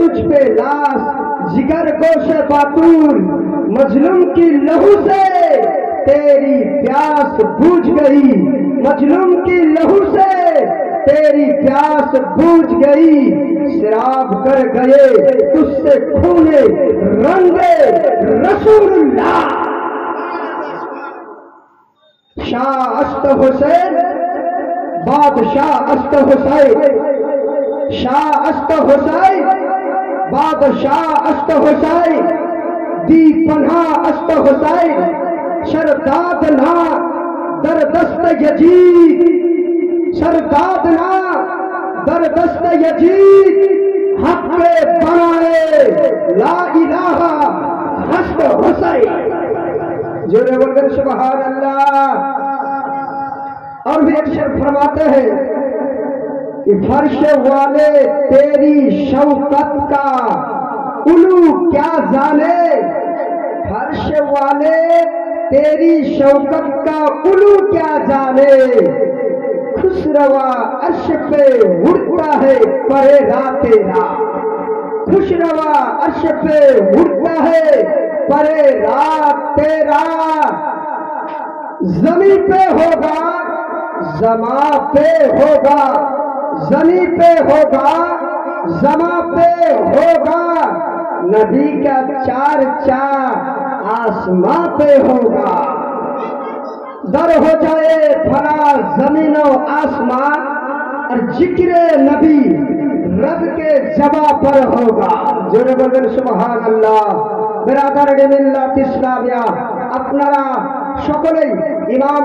तुझ पे लाश जिगर गोशे बातूल, मजलूम की लहू से तेरी प्यास बूझ गई, मजलूम की लहू से तेरी प्यास बूझ गई, शराब कर गए तुझसे खूने रंगे रसूलुल्लाह। शाह अस्त हुसैन बादशाह अस्त हुसैन, शाह अस्त हुसैन बादशाह अस्त हुसैन, दी पनाह अस्त हुसैन, शरदाद ना दरदस्त यजीद, शरदाद ना दरदस्त यजीद, हक के बनाए ला इलाहा हस्त हुसैन। जोरे बोलकर सुभान अल्लाह। और भी एक शेर फरमाते हैं कि फर्श वाले तेरी शौकत का उलू क्या जाने, फर्श वाले तेरी शौकत का उलू क्या जाने, खुशरवा अर्श पे उड़ता है परेरा तेरा, खुशरवा अर्श पे उड़ता है परेरा तेरा, जमी पे होगा जमा पे होगा, जमी पे होगा जमा पे होगा, नबी का चार चार आसमां पे होगा, दर हो जाए फना जमीन और आसमां और जिक्र नबी रब के जबा पर होगा। जोरे बोलें सुभान अल्लाह। बिरादर मिल्लत इस्लामिया, আপনারা সকলেই ইমাম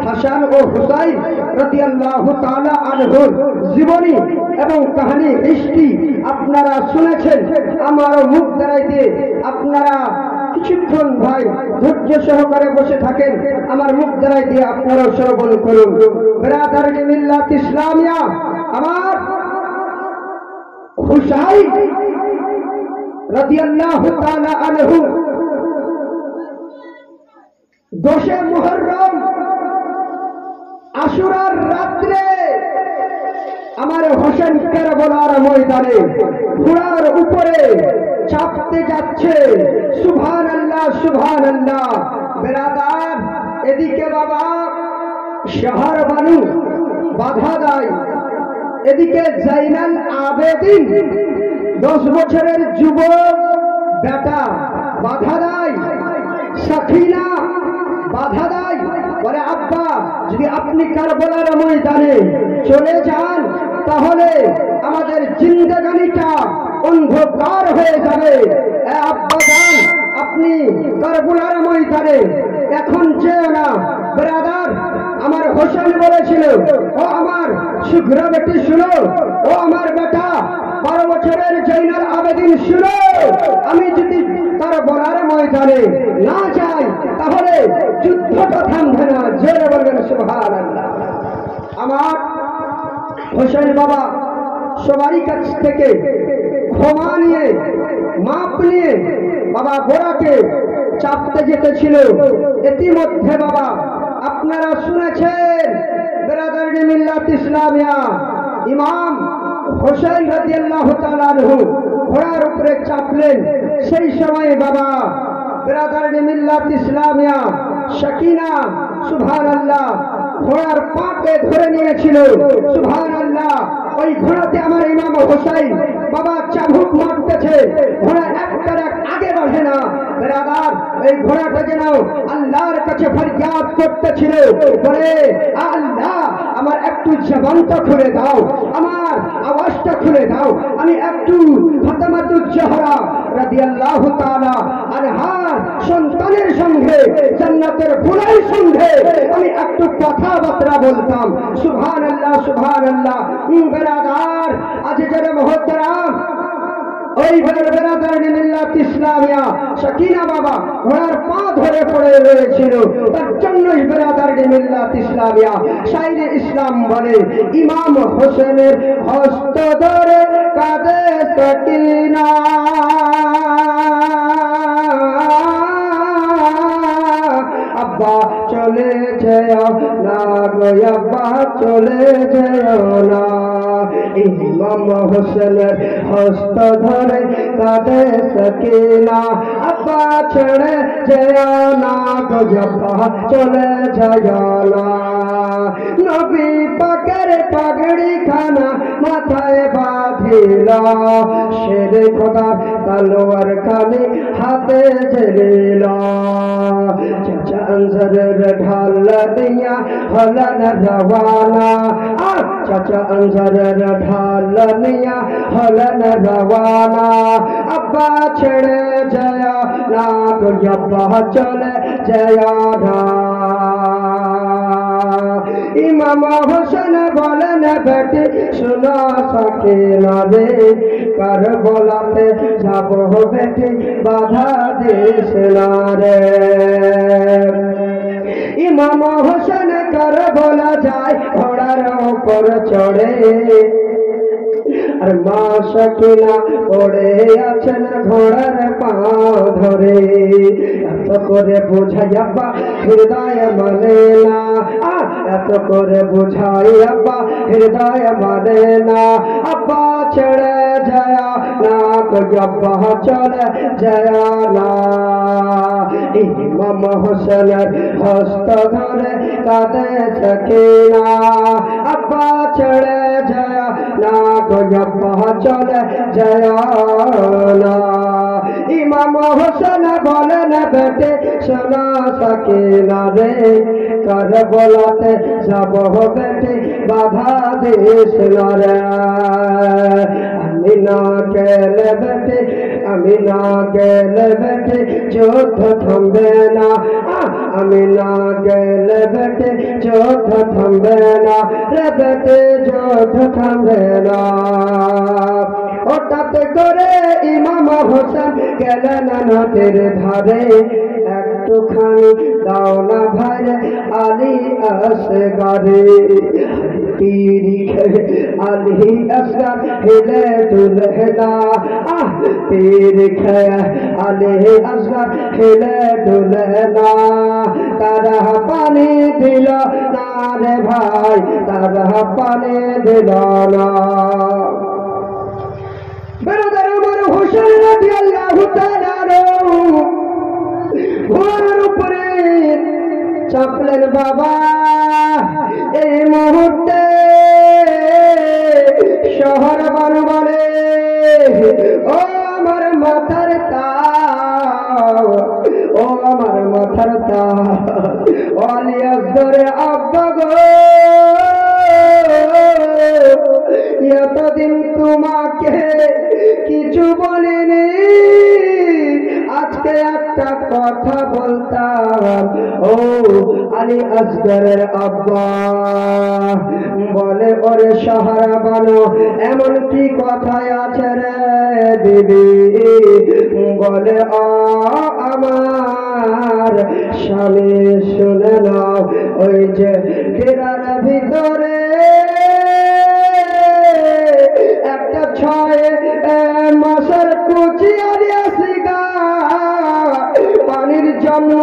হাসান ও হুসাইন রাদিয়াল্লাহু তাআলা আনহুর জীবনী এবং কাহিনী হিস্ট্রি আপনারা শুনেছেন। আমার মুখ দ্বারাইতে আপনারা কিছুক্ষণ ভাই ধৈর্য সহকারে বসে থাকেন, আমার মুখ দ্বারাইতে আপনারা শ্রবণ করুন। বিরাদর মিল্লাত ইসলামিয়া, আমার হুসাইন রাদিয়াল্লাহু তাআলা আনহু 10 মুহররম আশুরার রাত্রে আমার হোসেন কারবালার ময়দানে ঘোড়ার উপরে চাপতে যাচ্ছে। সুবহানাল্লাহ সুবহানাল্লাহ। বেরাদার, এদিকে বাবা শহর বানু বাধা দেয়, এদিকে জাইনাল আবেদিন 10 বছরের যুবক বেটা বাধা দেয়, সাকিনা বাধা দেয়, বলে আব্বা যদি আপনি কারবালার ময়দানে চলে যান তাহলে আমাদের জিন্দেগানিটা অন্ধকার হয়ে যাবে। আব্বা যান, আপনি কারবালার ময়দানে এখন যেও না। ব্রাদার, আমার হোসেন বলেছিল, ও আমার শুভ্র বেটি শুনো, ও আমার বেটা 12 বছরের জৈনাল আবেদিন শুনো, আমি যদি কারবালার ময়দানে না যাই তাহলে যুদ্ধটা থামবে না। জোরে বলবেন সুবহানাল্লাহ। আমার হোসেন বাবা সবারই কাছ থেকে ক্ষমা নিয়ে মাপ নিয়ে বাবা ঘোড়াকে চাপতে যেতেছিল। ইতিমধ্যে বাবা আপনারা শুনেছেন, বিরাদর মিল্লাত ইসলামিয়া, ইমাম হোসেন রাদিয়াল্লাহু তাআলা আনহু ঘোড়ার উপরে চাপলেন। সেই সময় বাবা বিরাদর মিল্লাত ইসলামিয়া সাকিনা সুবহানাল্লাহ ঘোড়ার পাকে ধরে নিয়েছিল। সুবহানাল্লাহ। ওই ঘোড়াতে আমার ইমাম হোসেন বাবা চাবুক মারতেছে, ঘোড়া একটার এক আগে বাড়ে না। বিরাদার, এই ঘোড়াটা যেন আল্লাহর কাছে ফরিয়াদ করতেছিল, বলে আল্লাহ আমার একটু জবানটা খুলে দাও, আমার আওয়াজটা খুলে দাও, আমি একটু ফাতেমাতুজ জোহরা রাদিয়াল্লাহু তাআলা আনহার সন্তানের সঙ্গে জান্নাতের ফুলের সঙ্গে আমি একটু কথাবার্তা বলতাম। সুবহানাল্লাহ সুবহানাল্লাহ। বিরাদার, আজ যারা মুহতারাম, ওই বিরাদর মিল্লাত ইসলামিয়া সাকিনা বাবা ঘোড়ার পা ধরে পড়ে রয়েছিল। তার জন্যই বিরাদর মিল্লাত ইসলামিয়া শাইরে ইসলাম বলে, ইমাম হোসেনের হস্ত ধরে কাঁদে সাকিনা, আব্বা চলে যেও না গো, আব্বা চলে যেও না, ইমাম হোসেনের হস্ত ধরে কাঁদে সকিনা আব্বা ছেড়ে যেও না গো আব্বা চলে যাও না নবী পাকের পাগড়ি খানা মাথায় বাঁধিল শের খোদা তলোয়ার খানি হাতে ঝেলিল চাচা আনসারের ঢাল দিয়া হলেন রওয়ানা চাচা আনসারের ঢাল নিয়া হলেন রওয়ানা আব্বা ছেড়ে যায় না গো আব্বা চলে যায় না ইমাম হোসেন বলেন বেটি শোনো সকিনা রে কারবালাতে যাব বেটি বাধা দিস না রে ইমাম হোসেন কারবালা যায় ঘোড়ার উপর চড়ে আর মা সকিনা পড়ে আছেন ঘোড়ার পা ধরে এত করে বোঝাই আব্বা হৃদয় মানে না এত করে বোঝাই আব্বা হৃদয় মানে না আব্বা ছেড়ে যায় না আব্বা চলে যায় না ইমাম হোসেনের হস্ত ধরে কাঁদে সকিনা আব্বা ছেড়ে যায় না আব্বা চলে যায় না ইমাম হোসেন বলেন বেটে শোনো সকিনা রে কারবালাতে যাব বেটে বাধা দিস না রে আমি না গেলে বেটে আমি না গেলে বেটে যুদ্ধ থামবে না আমি না গেলে বেটে যুদ্ধ থামবে না রে বেটে যুদ্ধ থামবে না হঠাৎ করে ইমাম হোসেন গেলেন নদীর ধারে একটুখানি দাও না ভাই আলী আসগরে तीरी अली असगर हिले दुल्हना तीर अली असगर हिले दुल्हना तारा पानी दिल ना रे भाई तारा पानी दिल ना बेरादर उमर हुसैन রাদিয়াল্লাহু তাআলা ঘোড়ার উপরে চাপলেন বাবা এই মুহূর্তে শহর বানু বলে ও আমার মাথার তাও ও আমার মাথার তাও আলী আসগরে আব্বা গো এতদিন তোমাকে কিছু বলিনি আজকে একটা কথা বলতাম ও আলী আসগরের আব্বা বলে ওরে শহর বানো এমন কি কথা আছে রে দিদি বলে আমার স্বামী শুনে নাও ওই যে ডেরার ভিতরে একটা 6 মাসের কুচি আদিয়াসিগা পানির জন্য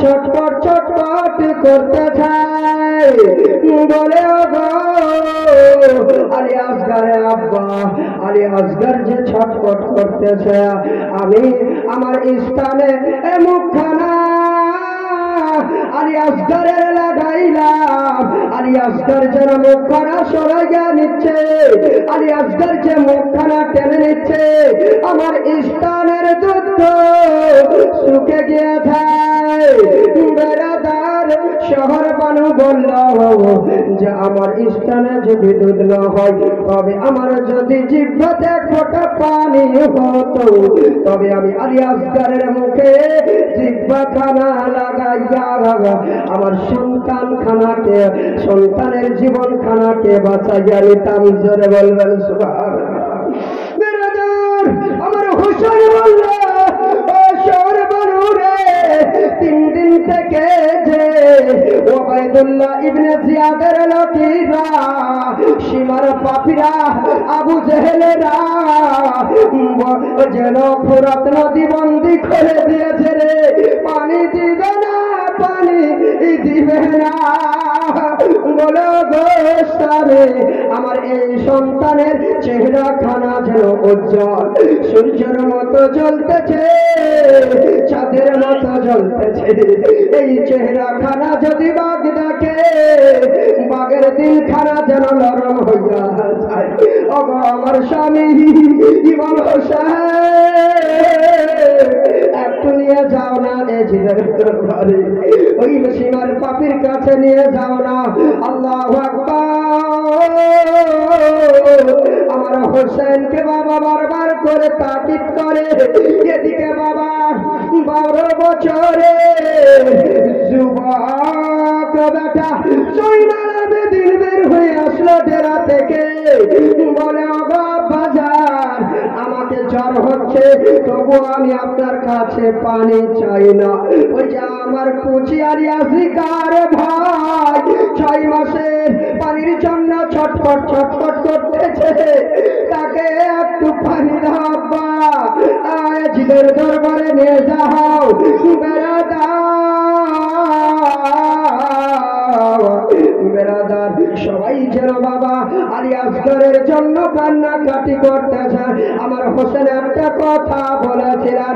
ছটপট ছটপট করতে চায় বলে আলী আসগরে আব্বা আলী আসগর যে ছটপট করতেছে আমি আমার স্থানে মুখখানা আলী আসগরের লাগাইলাম আলী আসগর যেন মুখখানা সরাইয়া নিচ্ছে আলী আসগর যে মুখখানা টেনে নিচ্ছে আমার স্থানের দুধ শুকে গিয়েছে বেরাদার শহর বানু বলল যে আমার স্থানে যদি দুধ না হয় তবে আমার যদি জিহ্বাতে ফোঁটা পানি হতো তবে আমি আলী আসগরের মুখে জিহ্বাখানা লাগাইয়া আমার সন্তানখানাকে সন্তানের জীবন খানাকে বাঁচাইয়া নিতাম জোরে বলবেন সুবহানাল্লাহ বেরাদার আমার হোসেন বলল ও শহর বানু রে 3 দিন থেকে যে ওবাইদুল্লাহ ইবনে জিয়াদের লোকেরা সীমার পাপীরা আবু জেহেলেরা যেন ফুরাত নদী বন্দী করে দিয়েছে রে পানি দিবে না পানি দিবে না। বলো গো স্বামী, আমার এই সন্তানের চেহারা খানা যেন উজ্জ্বল সূর্যের মতো জ্বলতেছে, চাঁদের মতো জ্বলতেছে। এই চেহারা খানা যদি বাঘ দেখে, বাঘের দিল খানা যেন নরম হইয়া যায়। ওগো আমার স্বামী ইমাম হোসেন, একটু নিয়ে যাও না এজিদের দরবারে, ওই সীমার পাপীর কাছে নিয়ে যাও না। আল্লাহু আকবার। আমার হোসেনকে বাবা বারবার করে তাকিদ করে, এদিকে বাবা 12 বছরে যুবক বেটা জয়নাল আবেদিন বের হয়ে আসলো ডেরা থেকে। বলে ওগো বাজার, আমাকে জ্বর হচ্ছে, তবু আমি আপনার কাছে পানি চাই না। ওই যে আমার কুচিয়ারি আসিকার ভাই 6 মাসের পানির জন্য ছটফট ছটফট করতেছে, তাকে একটু পানি দাও আব্বা, জিদের দরবারে নিয়ে যাও। বেরাদার সবাই যেন বাবা আলী আসগরের জন্য কান্নাকাটি করতেছে। আমার হোসেন একটা কথা বলেছিলেন,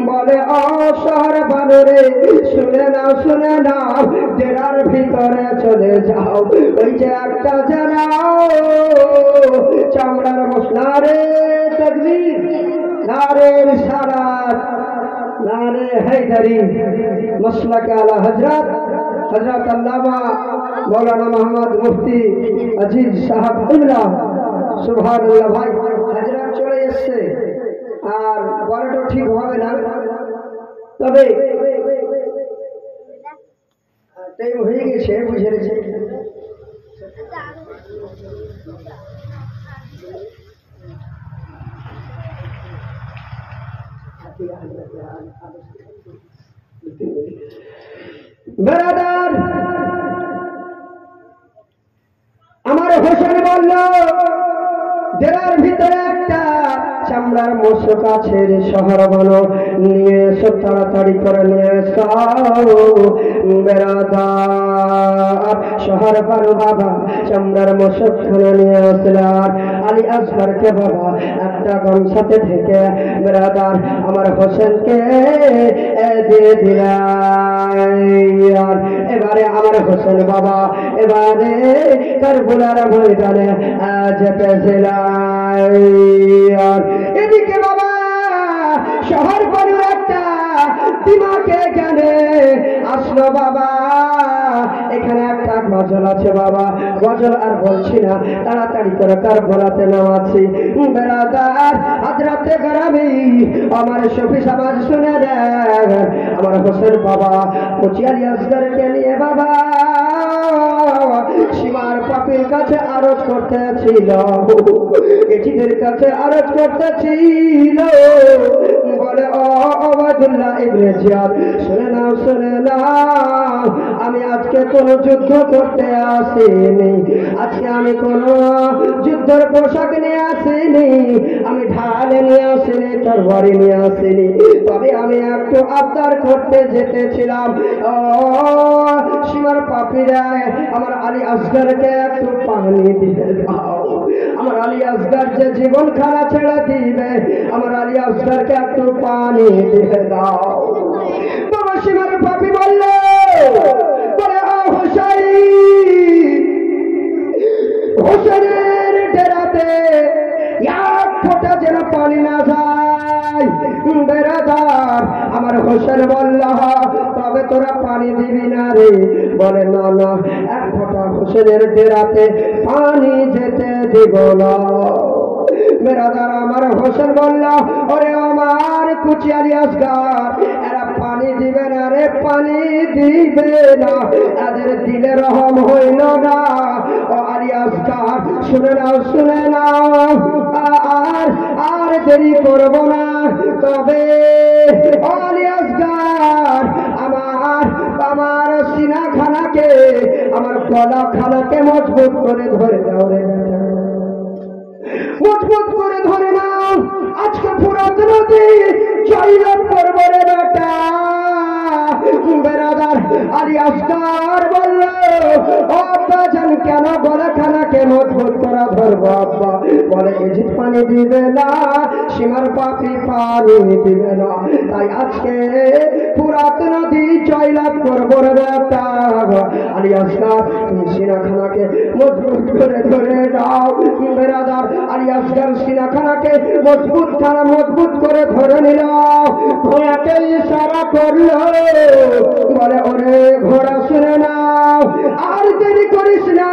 বলে ও শহর বানরে শুনে নাও শুনে নাও, ডেরার ভিতরে চলে যাও। ওই যে একটা জানাও চামড়ার মশলারে তাকবীর, নারে রিসালাত, নারে হায়দারি, মাসলাকে আলা হযরত হযরত আল্লামা মৌলানা মোহাম্মদ মুফতি আজিজ সাহেব কিবলা। সুবহানাল্লাহ। ভাই হযরত চলে এসেছে, আর বলাটা ঠিক হবে না, তবে টাইম হয়ে গেছে, বুঝে গেছে। বেরাদার আমার হোসেন বলল, ডেরার ভিতরে একটা চামড়ার মশক আছে, শহর বলো নিয়ে এসো, তাড়াতাড়ি করে নিয়ে এসো। বেরাদার শহর বলো বাবা চামড়ার মশক খানা নিয়ে আসলাম। আলী আসগরকে বাবা একটা গামছাতে ঢেকে বেরাদার আমার হোসেনকে দিয়ে দিলাম। এবারে আমার হোসেন বাবা এবারে কারবালার ময়দানে যেতেছিলেন। এদিকে বাবা শহর বড় একটা দিমাকে জ্ঞানে আসলো বাবা, এখানে একটা গজল আছে বাবা, গজল আর বলছি না, তাড়াতাড়ি করে কারবালাতে নামাচ্ছি। বেরাদার হাজরাতে গ্রামে আমার শফি সমাজ শুনে দেন, আমার হোসেন বাবা কুচিয়ালি আসগরকে নিয়ে বাবা সীমার পাপীর কাছে আরজ করতেছিল, এটিদের কাছে আরজ করতেছিল। বলে ও ওবায়দুল্লাহ ইবনে জিয়াদ, শুনে নাও শুনে নাও, আমি আজকে কোনো যুদ্ধ করতে আসিনি, আজকে আমি কোনো যুদ্ধের পোশাক নিয়ে আসিনি, আমি ঢাল নিয়ে আসিনি, তরবারি নিয়ে আসিনি, তবে আমি একটু আবদার করতে যেতেছিলাম। ও সীমার পাপীরা আমার আলী আসগরকে একটু পানি দিয়ে দাও। আমার আলী আসগর যে জীবন খানা ছেড়ে দিবে, আমার আলী আসগরকে একটু পানি দিয়ে দাও। বাবা সীমার পাপী বলল, বলে ও হোসেন, হোসেনের ডেরাতে এক ফোঁটা যেন পানি না যায়। বেরাদার আমার হোসেন বলল, তবে তোরা পানি দিবি না রে? বলে না না, এক ফোঁটা হোসেনের ডেরাতে পানি যেতে দিব না। বেরাদার আমার হোসেন বলল, ওরে আমার কুচিয়ালি আসগর, এরা পানি দিবে না রে, পানি দিবে না, এদের দিলে রহম হইল না। ও আলী আসগর শুনে নাও শুনে নাও, আর দেরি করব না, তবে ও আলী আসগর আমার সিনা খানাকে, আমার গলা খানাকে মজবুত করে ধরে দাও রে, মজবুত করে ধরে নাও। আজকে ফুরাত নদী জয়লাভ করবো রে বেটা। বেরাদার আলী আসগার বলল, ও আব্বা জান কেন গলাখানাকে মজবুত করা ধরবো আব্বা? বলে ইজিদ পানি দিবে না, সীমার পাপি পানি দিবে না, তাই আজকে ফুরাত নদী জয়লাভ করবো রে বেটা। আলী আসগার তুমি সিনাখানাকে মজবুত করে ধরে দাও। বেরাদার আলী আসগার সিনাখানাকে মজবুত করে ধরে নিল। ঘোড়াকে ইশারা করলো, বলে ওরে ঘোড়া শুনে নাও, আর দেরি করিস না,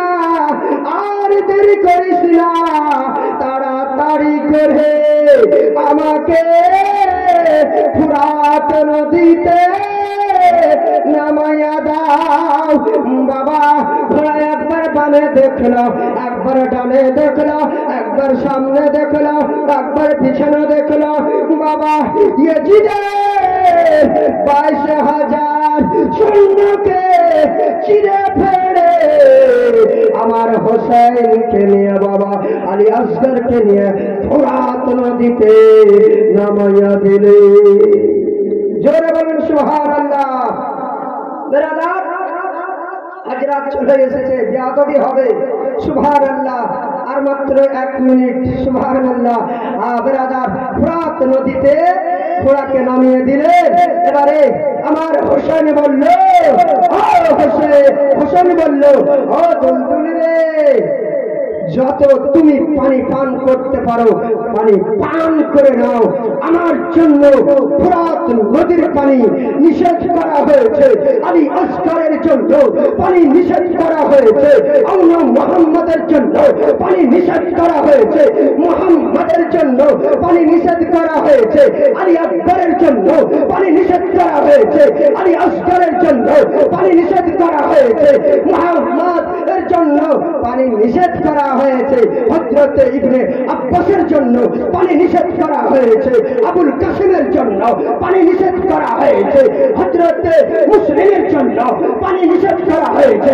আর দেরি করিস না, তাড়াতাড়ি করে আমাকে ফুরাত নদীতে নামাইয়া দাও। বাবা ঘোড়া একবার বামে দেখলো, একবার ডানে দেখলো, একবার সামনে দেখলো, একবার পিছনে দেখলো। বাবা ইয়েজিদের 22,000 সৈন্যকে চিরে ফেলে আমার হোসেনকে নিয়ে, বাবা আলী আসগরকে নিয়ে ফুরাত নদীতে নামাইয়া দিলে। জোরে বলুন সুবহানাল্লাহ। বেরাদার আজ রাত চলে এসেছে, বেয়াদবি হবে। সুবহানাল্লাহ। আর মাত্র 1 মিনিট। সুবহানাল্লাহ। বেরাদার ফুরাত নদীতে ঘোড়াকে নামিয়ে দিলেন। এবারে আমার হোসেন বলল, ও হোসেন বলল, ও দুলদুল রে, যত তুমি পানি পান করতে পারো পানি পান করে নাও। আমার জন্য ফুরাত নদীর পানি নিষেধ করা হয়েছে, আলী আসগরের জন্য পানি নিষেধ করা হয়েছে, আল্লাহ মুহাম্মাদের জন্য পানি নিষেধ করা হয়েছে, মুহাম্মাদের জন্য পানি নিষেধ করা হয়েছে, আলী আকবরের জন্য পানি নিষেধ করা হয়েছে, আলী আসগরের জন্য পানি নিষেধ করা হয়েছে, মুহাম্মাদের জন্য পানি নিষেধ করা হয়েছে, হযরত ইবনে আব্বাসের জন্য পানি নিষেধ করা হয়েছে, আবুল কাসিমের জন্য পানি নিষেধ করা হয়েছে, হযরত মুসলিমের জন্য পানি নিষেধ করা হয়েছে।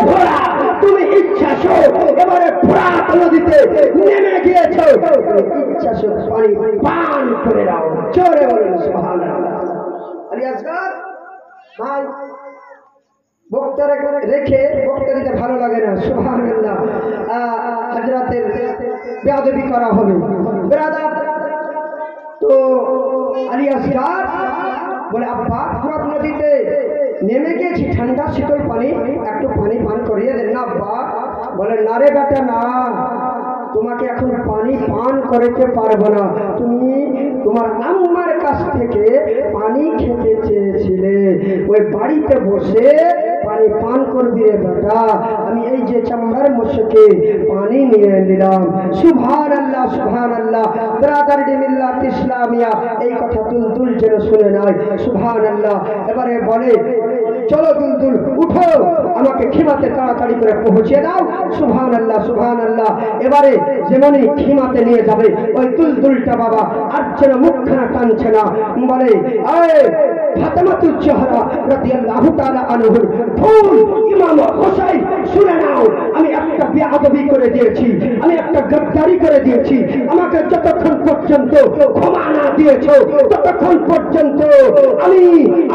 ঘোড়া তুমি ইচ্ছাশো এবারে ফুরাত নদীতে নেমে গিয়েছো, ইচ্ছাশো পানি পান করে নাও। জোরে বলুন সুবহানাল্লাহ। আলী আসগর ভাই বক্তা রেখে বক্তা দিতে ভালো লাগে না। সুবহানাল্লাহ। হযরতের বেয়াদবি করা হবে। বেরাদার তো আলী আসগর বলে, আব্বা ফুরাত নদীতে নেমে গিয়েছি, ঠান্ডা শীতল পানি, একটু পানি পান করিয়ে দেন না আব্বা। বলে না রে বেটা না, তোমাকে এখন পানি পান করতে পারবো না, তুমি তোমার আম্মার কাছ থেকে পানি খেতে চেয়েছিলে, ওই বাড়িতে বসে পানি পান করবি রে বেটা। আমি এই যে চাম্বার মশকে পানি নিয়ে নিলাম। সুবহানাল্লাহ সুবহানাল্লাহ। ব্রাদার মিল্লাত ইসলামিয়া এই কথা দুলদুল যেন শুনে নাই। সুবহানাল্লাহ। এবারে বলে, চলো দুলদুল উঠো, আমাকে খিমাতে তাড়াতাড়ি করে পৌঁছে দাও। সুবহানাল্লাহ সুবহানাল্লাহ। এবারে যেমনই খিমাতে নিয়ে যাবে, ওই দুলদুলটা বাবা আর যেন মুখখানা টানছে না। বলে, আয় ফাতেমাতুজ জাহরা রাদিয়াল্লাহু তাআলা আনহুর ফুল ইমাম হোসেন, শুনে নাও, আমি একটা বেয়াদবি করে দিয়েছি, আমি একটা গদ্দারি করে দিয়েছি। আমাকে যতক্ষণ পর্যন্ত ক্ষমা না দিয়েছ, ততক্ষণ পর্যন্ত আমি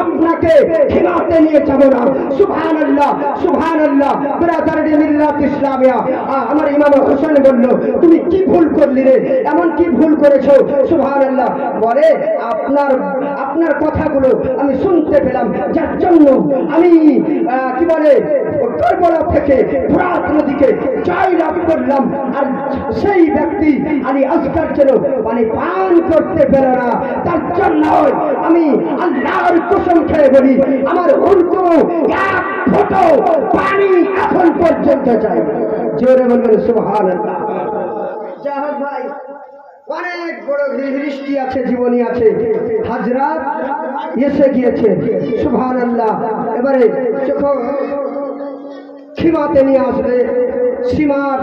আপনাকে খিমাতে নিয়ে যাব না। সুবহানাল্লাহ সুবহানাল্লাহ। ব্রাদার মিল্লাত ইসলামিয়া আমার ইমাম হোসেন বলল, তুমি কি ভুল করলি রে, এমন কি ভুল করেছো? সুবহানাল্লাহ। বলে, আপনার কথাগুলো আমি শুনতে পেলাম, যার জন্য আমি কি বলে কারবালা থেকে ফুরাত নদীকে জয়লাভ করলাম। আর সেই ব্যক্তি আলী আসগর যেন পানি পান করতে পেরে না, তার জন্য আমি আল্লাহর কসম খেয়ে বলি, আমার হুলকো এক ফোঁটা পানি এখন পর্যন্ত চাই। জোরে বলবেন সুবহানাল্লাহ। যাহোক ভাই, অনেক বড় দৃষ্টি আছে, জীবনী আছে, হাজরাত এসে গিয়েছে। সুবহানাল্লাহ। এবারে যখন খিমাতে নিয়ে আসবে, সীমার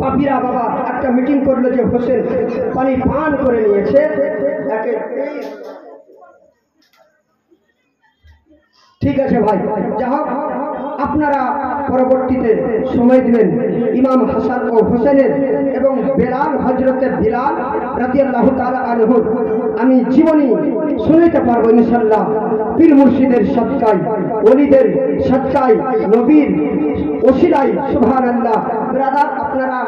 পাপিরা বাবা একটা মিটিং করলো যে হোসেন পানি পান করে নিয়েছে, ঠিক আছে ভাই, যা হোক আপনারা পরবর্তীতে সময় দিবেন ইমাম হাসান ও হোসেনের এবং বেলাল হযরতে বিলাল রাদিয়াল্লাহু তাআলা আনহু আমি জীবনী শুনাইতে পারবো ইনশাআল্লাহ। পীর মুর্শিদের সদকায়, ওলিদের সদকায়, নবীর ওসিলায় সুবহানাল্লাহ। ব্রাদার আপনারা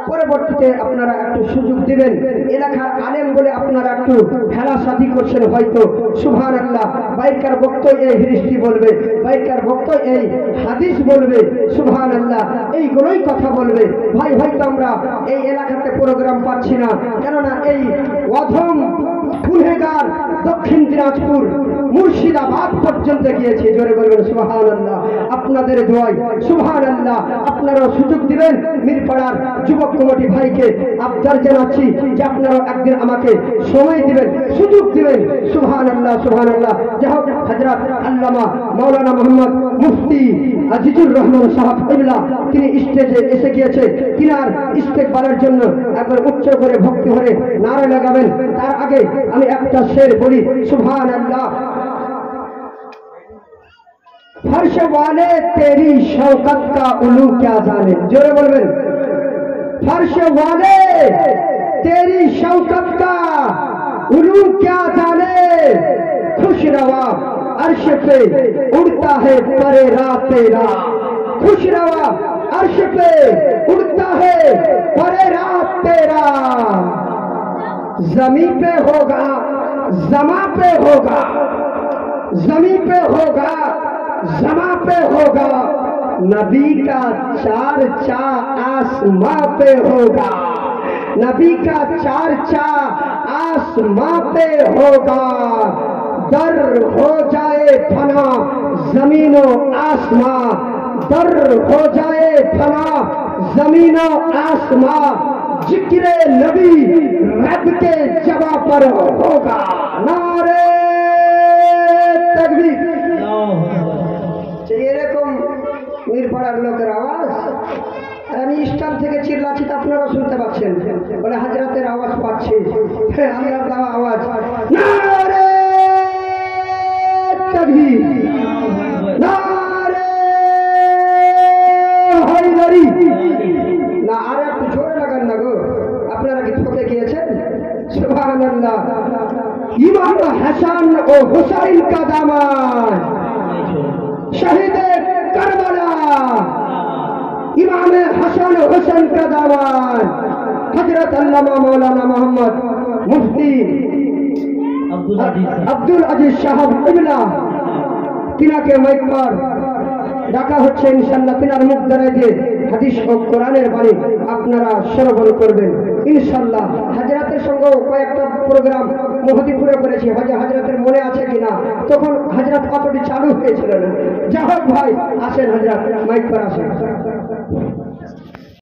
পরবর্তীতে আপনারা একটু সুযোগ দিবেন। এলাকার আলেম বলে আপনারা একটু খেলা সাথী করছেন হয়তো, সুবহানাল্লাহ। বাইকার বক্তব্য এই হিরিস্টি বলবে, বাইকার বক্তব্য এই হাদিস বলবে, সুবহানাল্লাহ। এইগুলোই কথা বলবে। ভাই হয়তো আমরা এই এলাকাতে প্রোগ্রাম পাচ্ছি না, কেননা এই অধম গুনহেগার দক্ষিণ দিনাজপুর মুর্শিদাবাদ পর্যন্ত গিয়েছে। জোরে বলবেন সুবহানাল্লাহ। আপনাদের দোয়ায় সুবহানাল্লাহ আপনারাও সুযোগ দিবেন। মিরপাড়ার যুবক কমিটি ভাইকে আবদার জানাচ্ছি যে আপনারাও একদিন আমাকে সময় দিবেন, সুযোগ দিবেন। সুবহানাল্লাহ সুবহানাল্লাহ। যাই হোক, হযরত আল্লামা মাওলানা মোহাম্মদ মুফতি আজিজুর রহমান সাহেব কিবলা তিনি স্টেজে এসে গিয়েছে। তিনার ইস্তেকবালের জন্য একবার উচ্চ করে ভক্তি ভরে নারা লাগাবেন। তার আগে আমি একটা শের বলি, সুবহানাল্লাহ। फर्श वाले तेरी शौकत का उलू क्या जाने, जोरे बोलबेन। फर्श वाले तेरी शौकत का उलू क्या जाने, खुश रवा अर्श पे उड़ता है परेरा तेरा, खुश रवा अर्श पे उड़ता है परेरा तेरा। जमी पे होगा, जमा पे होगा, जमी पे होगा, जमा पे होगा, नबी का चर्चा आसमां पे होगा, नबी का चर्चा आसमां पे होगा। दर हो जाए फना जमीनो आसमां, दर हो जाए फना जमीनो आसमां, जिक्र नबी रब के जवा पर होगा। नारे तकबीर। এরকম মিরপাড়ার লোকের আওয়াজ, আর আমি স্টার থেকে চিল্লাচ্ছি তো আপনারা শুনতে পাচ্ছেন, বলে হাজরাতের আওয়াজ পাচ্ছি, আমরা দেওয়া আওয়াজ। নারে তাকবীর, নারে হায়দারি। না আর একটু জোরে লাগান না গো, আপনারা কি ঠকে গিয়েছেন? সুবহানাল্লাহ। ইমাম হাসান ও হুসাইন কা দামান, शहीद करबला इमाम हसन हुसैन का दामान हजरत अल्लामा मौलाना मोहम्मद मुफ्ती अब्दुल अजीज साहब किबला तिनाके माइक पर ডাকা হচ্ছে ইনশাআল্লাহ। তিনার মুখ দ্বারা দিয়ে হাদিস ও কোরআনের বাণী আপনারা শ্রবণ করবেন ইনশাআল্লাহ। হাজরাতের সঙ্গে কয়েকটা প্রোগ্রাম মহদিপুরে করেছি, হাজরাতের মনে আছে কিনা, তখন হাজরাত কতটি চালু হয়েছিল না। যাই হোক ভাই, আসেন হাজরাত, মাইক पर আসেন।